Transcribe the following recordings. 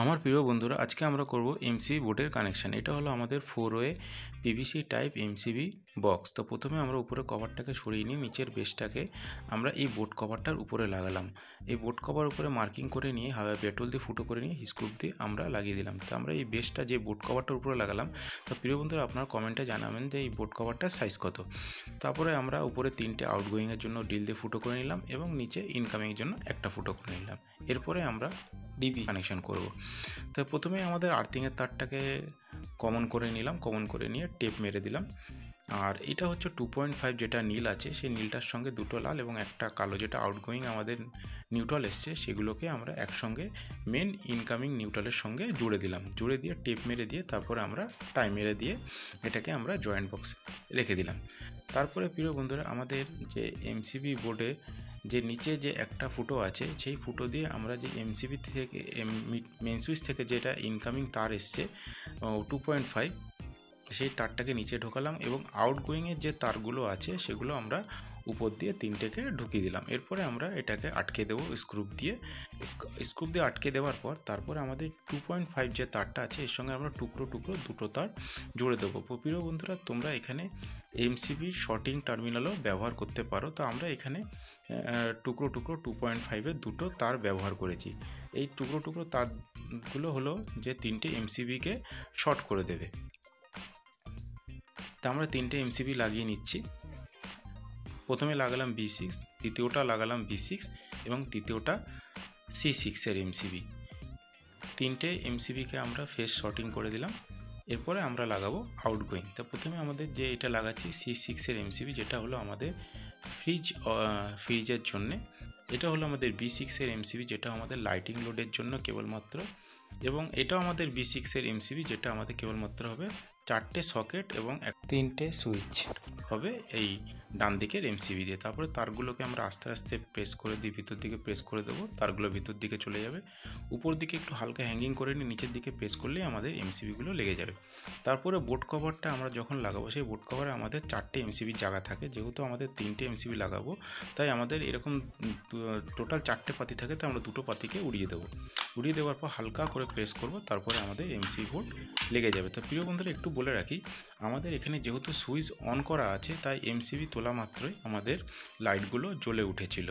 আমার প্রিয় বন্ধুরা, আজকে আমরা করব এমসিবি বোর্ডের কানেকশান। এটা হলো আমাদের 4 way PVC type MCB box. তো প্রথমে আমরা উপরে কভারটাকে সরিয়ে নিয়ে নিচের বেসটাকে আমরা এই বোর্ড কভারটার উপরে লাগালাম। এই বোর্ড কভার উপরে মার্কিং করে নিয়ে বেটল দিয়ে ফুটো করে নিয়ে স্ক্রু দিয়ে আমরা লাগিয়ে দিলাম। তো আমরা এই বেসটা যে বোর্ড কভারটার উপরে লাগালাম, তো প্রিয় বন্ধুরা আপনার কমেন্টে জানাবেন যে এই বোর্ড কভারটার সাইজ কত। তারপরে আমরা উপরে 3টে আউটগোয়িংয়ের জন্য ড্রিল দিয়ে ফুটো করে নিলাম এবং নিচে ইনকামিংয়ের জন্য একটা ফুটো করে নিলাম। এরপরে আমরা ডিবি কানেকশন করব। তো প্রথমে আমাদের আর্থিংয়ের তারটাকে কমন করে নিলাম, কমন করে নিয়ে টেপ মেরে দিলাম। আর এটা হচ্ছে 2.5 যেটা নীল আছে, সেই নীলটার সঙ্গে দুটো লাল এবং একটা কালো যেটা আউটগোয়িং আমাদের নিউট্রাল এসছে, সেগুলোকে আমরা একসঙ্গে মেন ইনকামিং নিউট্রালের সঙ্গে জুড়ে দিলাম। জুড়ে দিয়ে টেপ মেরে দিয়ে তারপরে আমরা টাই মেরে দিয়ে এটাকে আমরা জয়েন্ট বক্সে রেখে দিলাম। তারপরে প্রিয় বন্ধুরা, আমাদের যে এমসিবি বোর্ডে যে নিচে যে একটা ফুটো আছে, সেই ফুটো দিয়ে আমরা যে এমসিবি থেকে মেন সুইচ থেকে যেটা ইনকামিং তার এসছে 2.5, সেই তারটাকে নিচে ঢোকালাম এবং আউটগোয়িংয়ের যে তারগুলো আছে সেগুলো আমরা উপর দিয়ে 3টেকে ঢুকিয়ে দিলাম। এরপরে আমরা এটাকে আটকে দেবো স্ক্রু দিয়ে। আটকে দেওয়ার পর তারপরে আমাদের 2.5 যে তারটা আছে এর সঙ্গে আমরা টুকরো টুকরো দুটো তার জুড়ে দেবো। প্রিয় বন্ধুরা, তোমরা এখানে এমসিবির শর্টিং টার্মিনালও ব্যবহার করতে পারো। তো আমরা এখানে টুকরো টুকরো 2.5-এর দুটো তার ব্যবহার করেছি। এই টুকরো টুকরো তারগুলো হলো যে 3টে এমসিবিকে শর্ট করে দেবে। তা আমরা 3টে এমসিবি লাগিয়ে নিচ্ছি। প্রথমে লাগালাম B6, দ্বিতীয়টা লাগালাম B6 এবং তৃতীয়টা C6-এর এমসিবি। 3টে এমসিবিকে আমরা ফেস শর্টিং করে দিলাম। এরপরে আমরা লাগাবো আউটগোয়িং। তা প্রথমে আমাদের যে এটা লাগাচ্ছি C6-এর এমসিবি, যেটা হলো আমাদের ফ্রিজের জন্যে। এটা হলো আমাদের B6-এর এমসিবি, যেটা আমাদের লাইটিং লোডের জন্য কেবলমাত্র। এবং এটাও আমাদের B6-এর এমসিবি, যেটা আমাদের কেবলমাত্র হবে 4টে সকেট এবং 3টে সুইচ হবে এই ডান দিকের এমসিবি দিয়ে। তারপরে তারগুলোকে আমরা আস্তে আস্তে প্রেস করে দিই, ভিতর দিকে প্রেস করে দেবো, তারগুলো ভিতর দিকে চলে যাবে। উপর দিকে একটু হালকা হ্যাঙ্গিং করে নিয়ে নিচের দিকে প্রেস করলেই আমাদের এমসিবিগুলো লেগে যাবে। তারপরে বোর্ড কভারটা আমরা যখন লাগাবো, সেই বোর্ড কভারে আমাদের 4টে এমসিবির জায়গা থাকে। যেহেতু আমাদের 3টে এমসিবি লাগাবো, তাই আমাদের এরকম টোটাল 4টে পাতি থাকে, তো আমরা দুটো পাতিকে উড়িয়ে দেবো। উড়িয়ে দেওয়ার পর হালকা করে প্রেস করব, তারপরে আমাদের এমসিবি বোর্ড লেগে যাবে। তো প্রিয় বন্ধুরা, একটু বলে রাখি, আমাদের এখানে যেহেতু সুইচ অন করা আছে, তাই এমসিবি তোলা মাত্রই আমাদের লাইটগুলো জ্বলে উঠেছিল।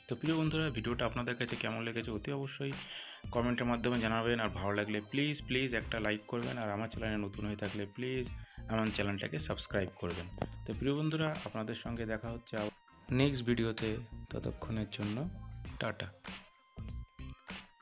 তো প্রিয় বন্ধুরা, ভিডিওটা আপনাদের কাছে কেমন লেগেছে অতি অবশ্যই কমেন্টের মাধ্যমে জানাবেন। আর ভালো লাগলে প্লিজ একটা লাইক করবেন। আর আমার চ্যানেলে নতুন হয়ে থাকলে প্লিজ আমার চ্যানেলটাকে সাবস্ক্রাইব করবেন। তো প্রিয় বন্ধুরা, আপনাদের সঙ্গে দেখা হচ্ছে নেক্সট ভিডিওতে। ততক্ষণের জন্য টাটা।